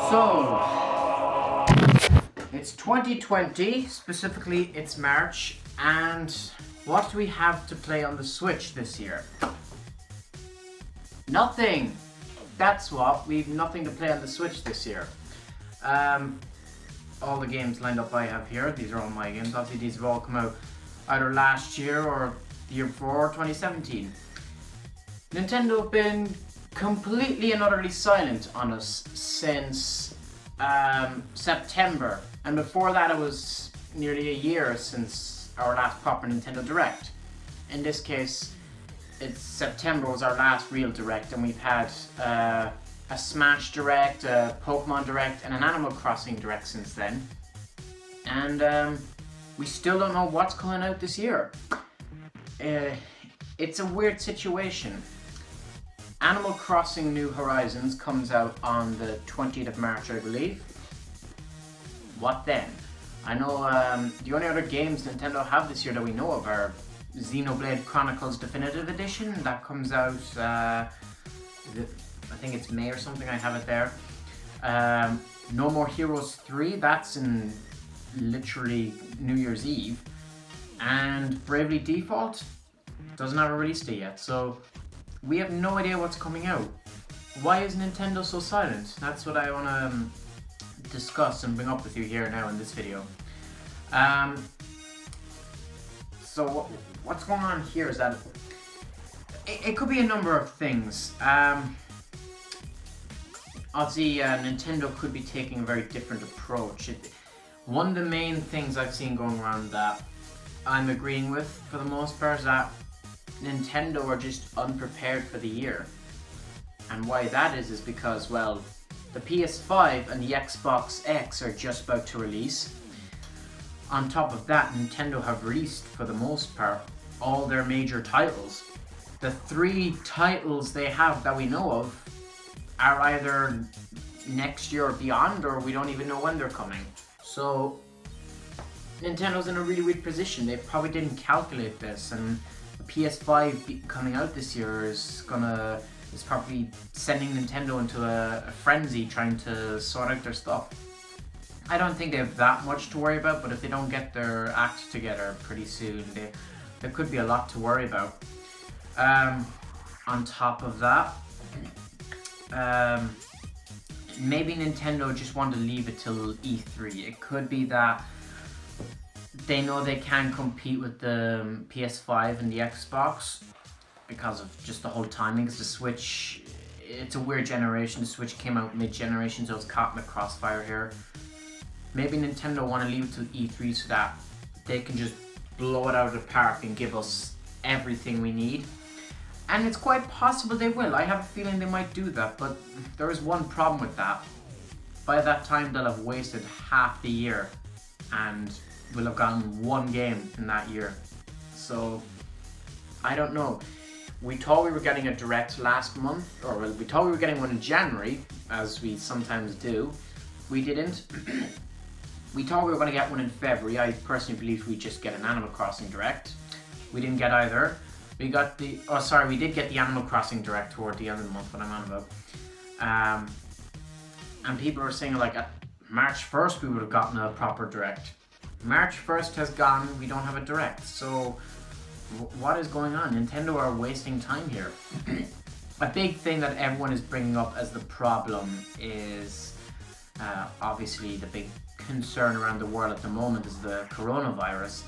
So, it's 2020, specifically it's March, and what do we have to play on the Switch this year? Nothing! That's what, we've nothing to play on the Switch this year. All the games lined up I have here, these are all my games, obviously these have all come out either last year or the year before, 2017. Nintendo have been completely and utterly silent on us since September, and before that it was nearly a year since our last proper Nintendo Direct. In this case, it's September was our last real Direct, and we've had a Smash Direct, a Pokemon Direct, and an Animal Crossing Direct since then. And we still don't know what's coming out this year. It's a weird situation. Animal Crossing New Horizons comes out on the 20th of March, I believe. What then? I know the only other games Nintendo have this year that we know of are Xenoblade Chronicles Definitive Edition. That comes out, I think it's May or something, I have it there. No More Heroes 3, that's in literally New Year's Eve. And Bravely Default doesn't have a release date yet, so we have no idea what's coming out. Why is Nintendo so silent? That's what I want to discuss and bring up with you here now in this video. So what's going on here is that it could be a number of things. Obviously, Nintendo could be taking a very different approach. One of the main things I've seen going around that I'm agreeing with for the most part is that Nintendo are just unprepared for the year. And why that is because, well, the PS5 and the Xbox X are just about to release. On top of that, Nintendo have released, for the most part, all their major titles. The 3 titles they have that we know of are either next year or beyond, or we don't even know when they're coming. So Nintendo's in a really weird position. They probably didn't calculate this, and the PS5 coming out this year is probably sending Nintendo into a frenzy trying to sort out their stuff. I don't think they have that much to worry about, but if they don't get their act together pretty soon, there could be a lot to worry about. On top of that, maybe Nintendo just want to leave it till E3. It could be that they know they can compete with the PS5 and the Xbox because of just the whole timing. Because the Switch, it's a weird generation. The Switch came out mid-generation, so it's caught in the crossfire here. Maybe Nintendo want to leave it till E3 so that they can just blow it out of the park and give us everything we need. And it's quite possible they will. I have a feeling they might do that, but there is one problem with that. By that time, they'll have wasted half the year and we'll have gotten one game in that year. So, I don't know. We thought we were getting a Direct last month, or we thought we were getting one in January, as we sometimes do. We didn't. We thought we were going to get one in February. I personally believe we'd just get an Animal Crossing Direct. We didn't get either. We did get the Animal Crossing Direct toward the end of the month, what I'm on about. And people are saying like at March 1st we would have gotten a proper Direct. March 1st has gone, we don't have a Direct. So what is going on? Nintendo are wasting time here. A big thing that everyone is bringing up as the problem is obviously the big concern around the world at the moment is the coronavirus,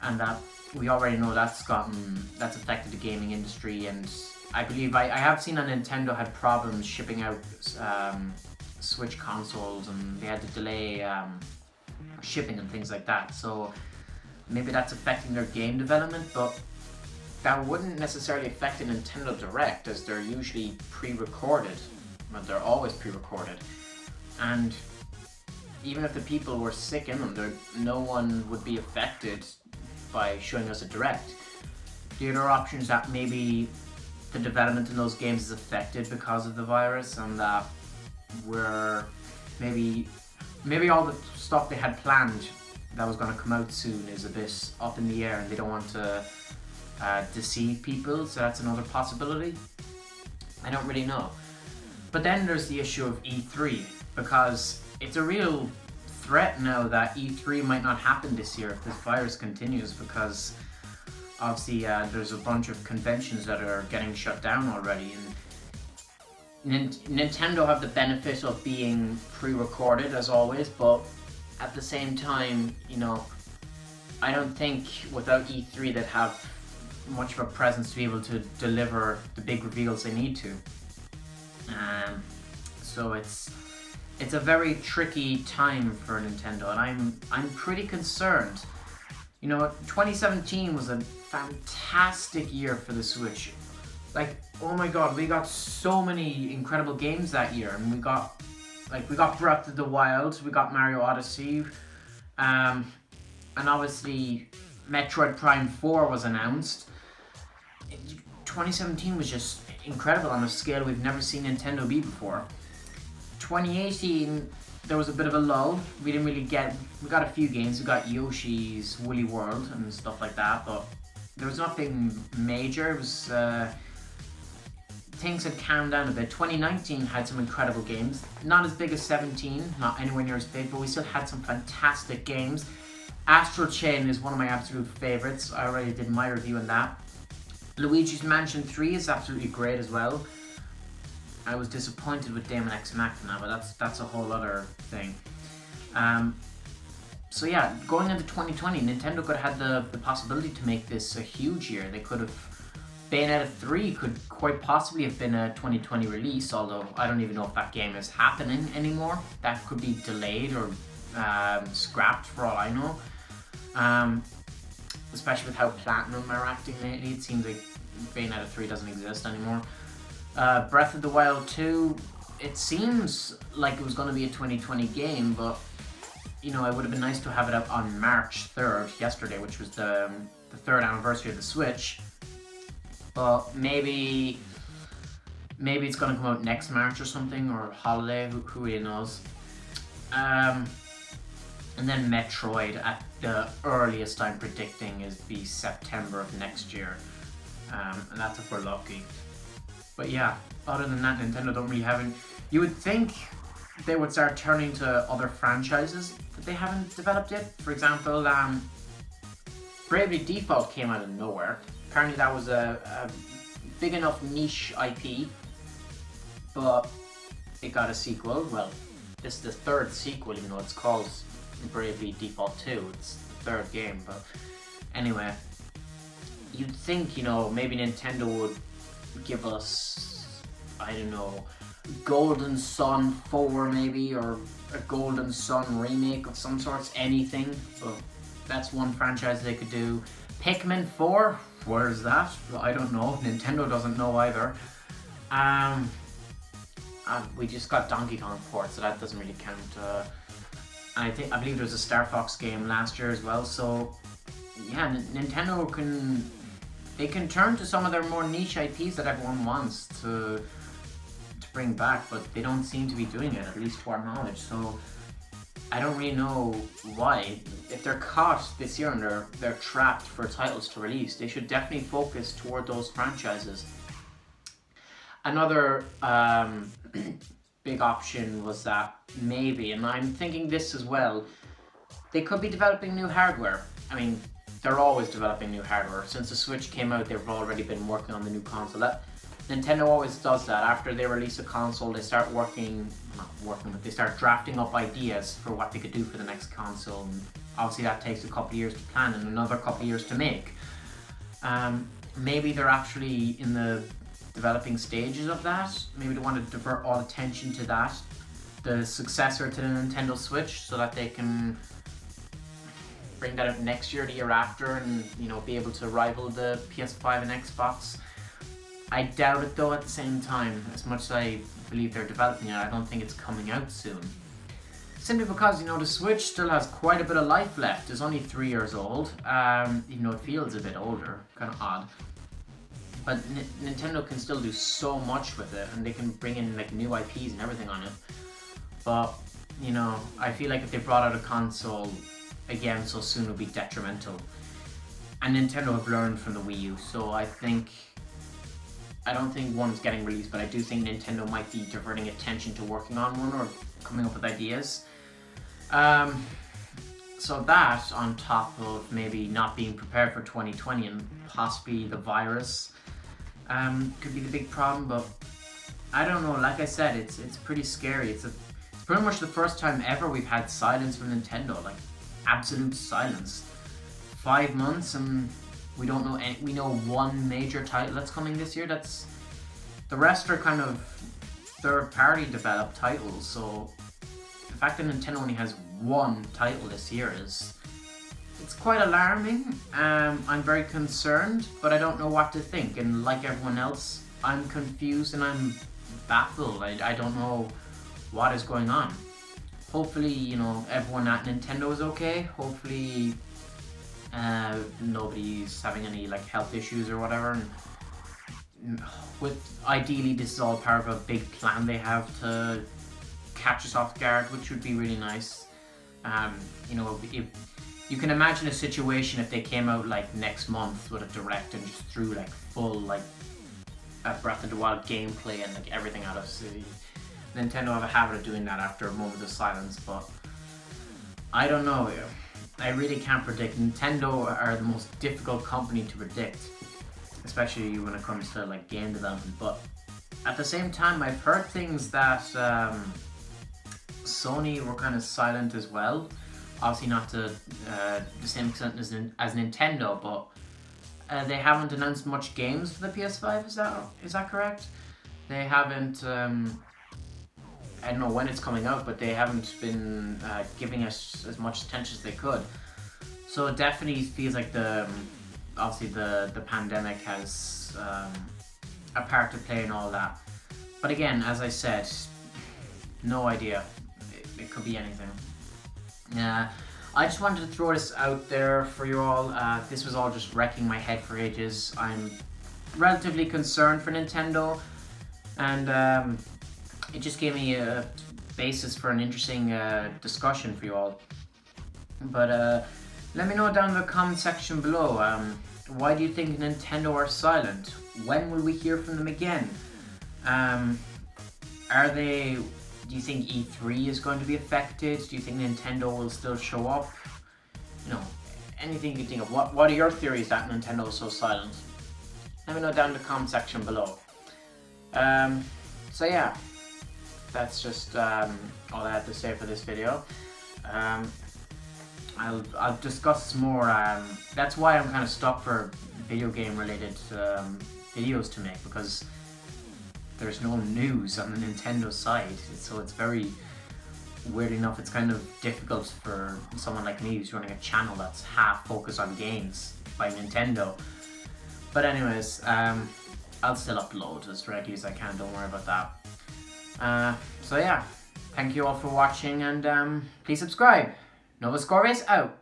and that we already know that's affected the gaming industry. And I believe I have seen that Nintendo had problems shipping out Switch consoles, and they had to delay shipping and things like that. So maybe that's affecting their game development, but that wouldn't necessarily affect a Nintendo Direct, as they're usually pre-recorded. Well, they're always pre-recorded, and even if the people were sick in them, no one would be affected by showing us a Direct. The other option is that maybe the development in those games is affected because of the virus, and that maybe all the stuff they had planned that was going to come out soon is a bit up in the air, and they don't want to deceive people, so that's another possibility. I don't really know. But then there's the issue of E3. because it's a real threat now that E3 might not happen this year if this virus continues, because obviously there's a bunch of conventions that are getting shut down already, and Nintendo have the benefit of being pre-recorded as always, but at the same time, you know, I don't think without E3 they'd have much of a presence to be able to deliver the big reveals they need to. So it's a very tricky time for Nintendo, and I'm pretty concerned. You know, 2017 was a fantastic year for the Switch. Like, oh my god, we got so many incredible games that year, and we got Breath of the Wild, we got Mario Odyssey, and obviously Metroid Prime 4 was announced. 2017 was just incredible on a scale we've never seen Nintendo be before. 2018, there was a bit of a lull. We got a few games. We got Yoshi's Woolly World and stuff like that, but there was nothing major. It was, things had calmed down a bit. 2019 had some incredible games. Not as big as 17, not anywhere near as big, but we still had some fantastic games. Astral Chain is one of my absolute favorites. I already did my review on that. Luigi's Mansion 3 is absolutely great as well. I was disappointed with Daemon X Machina, but that's a whole other thing. So yeah, going into 2020, Nintendo could have had the possibility to make this a huge year. They could have... Bayonetta 3 could quite possibly have been a 2020 release, although I don't even know if that game is happening anymore. That could be delayed or scrapped for all I know. Especially with how Platinum are acting lately, it seems like Bayonetta 3 doesn't exist anymore. Breath of the Wild 2, it seems like it was going to be a 2020 game, but you know, it would have been nice to have it out on March 3rd, yesterday, which was the 3rd anniversary of the Switch. But maybe it's going to come out next March or something, or holiday, who really knows. And then Metroid, at the earliest I'm predicting, is be September of next year. And that's if we're lucky. But yeah, other than that, Nintendo don't really have any... You would think they would start turning to other franchises that they haven't developed yet. For example, Bravely Default came out of nowhere. Apparently that was a big enough niche IP, but it got a sequel. Well, this is the third sequel, even though it's called Bravely Default 2. It's the third game, but anyway, you'd think, you know, maybe Nintendo would give us, I don't know, Golden Sun 4 maybe, or a Golden Sun remake of some sorts, anything. So that's one franchise they could do. Pikmin 4, where's that? I don't know. Nintendo doesn't know either. We just got Donkey Kong port, so that doesn't really count. I believe there was a Star Fox game last year as well. So yeah, Nintendo can turn to some of their more niche IPs that everyone wants to bring back, but they don't seem to be doing it, at least to our knowledge. So I don't really know why. If they're caught this year and they're trapped for titles to release, they should definitely focus toward those franchises. Another big option was that maybe, and I'm thinking this as well, they could be developing new hardware. I mean, they're always developing new hardware. Since the Switch came out, they've already been working on the new console. Nintendo always does that. After they release a console, they start they start drafting up ideas for what they could do for the next console. And obviously that takes a couple of years to plan and another couple of years to make. Maybe they're actually in the developing stages of that. Maybe they want to divert all attention to that, the successor to the Nintendo Switch, so that they can bring that out next year, the year after, and you know, be able to rival the PS5 and Xbox. I doubt it though. At the same time, as much as I believe they're developing it, I don't think it's coming out soon. Simply because, you know, the Switch still has quite a bit of life left. It's only 3 years old, even though it feels a bit older, kind of odd. But Nintendo can still do so much with it, and they can bring in like new IPs and everything on it. But, you know, I feel like if they brought out a console again so soon, it would be detrimental. And Nintendo have learned from the Wii U, so I think I don't think one's getting released, but I do think Nintendo might be diverting attention to working on one or coming up with ideas. So that, on top of maybe not being prepared for 2020 and possibly the virus, could be the big problem. But I don't know. Like I said, it's pretty scary. It's pretty much the first time ever we've had silence from Nintendo, like absolute silence. 5 months and we don't know any. We know one major title that's coming this year. The rest are kind of third-party developed titles. So the fact that Nintendo only has one title this year it's quite alarming. I'm very concerned, but I don't know what to think. And like everyone else, I'm confused and I'm baffled. I don't know what is going on. Hopefully, you know, everyone at Nintendo is okay. Hopefully, nobody's having any like health issues or whatever. And ideally, this is all part of a big plan they have to catch us off guard, which would be really nice. You know, if you can imagine a situation if they came out like next month with a direct and just threw like full like Breath of the Wild gameplay and like everything at us. Nintendo have a habit of doing that after a moment of silence, but I don't know. I really can't predict. Nintendo are the most difficult company to predict, especially when it comes to like game development. But at the same time, I've heard things that Sony were kind of silent as well. Obviously not to the same extent as Nintendo, but they haven't announced much games for the PS5. Is that correct? They haven't. I don't know when it's coming out, but they haven't been giving us as much attention as they could. So it definitely feels like obviously the pandemic has a part to play in all that. But again, as I said, no idea. It could be anything. I just wanted to throw this out there for you all. This was all just wrecking my head for ages. I'm relatively concerned for Nintendo, and it just gave me a basis for an interesting discussion for you all. But let me know down in the comment section below. Why do you think Nintendo are silent? When will we hear from them again? Do you think E3 is going to be affected? Do you think Nintendo will still show up? You know, anything you can think of. What are your theories that Nintendo is so silent? Let me know down in the comment section below. So yeah, that's just all I had to say for this video. I'll discuss more. That's why I'm kind of stuck for video game related videos to make, because there's no news on the Nintendo side. So it's very, weird enough, it's kind of difficult for someone like me who's running a channel that's half focused on games by Nintendo. But anyways, I'll still upload as regularly as I can, don't worry about that. So yeah, thank you all for watching, and please subscribe. Nova Scorpius out.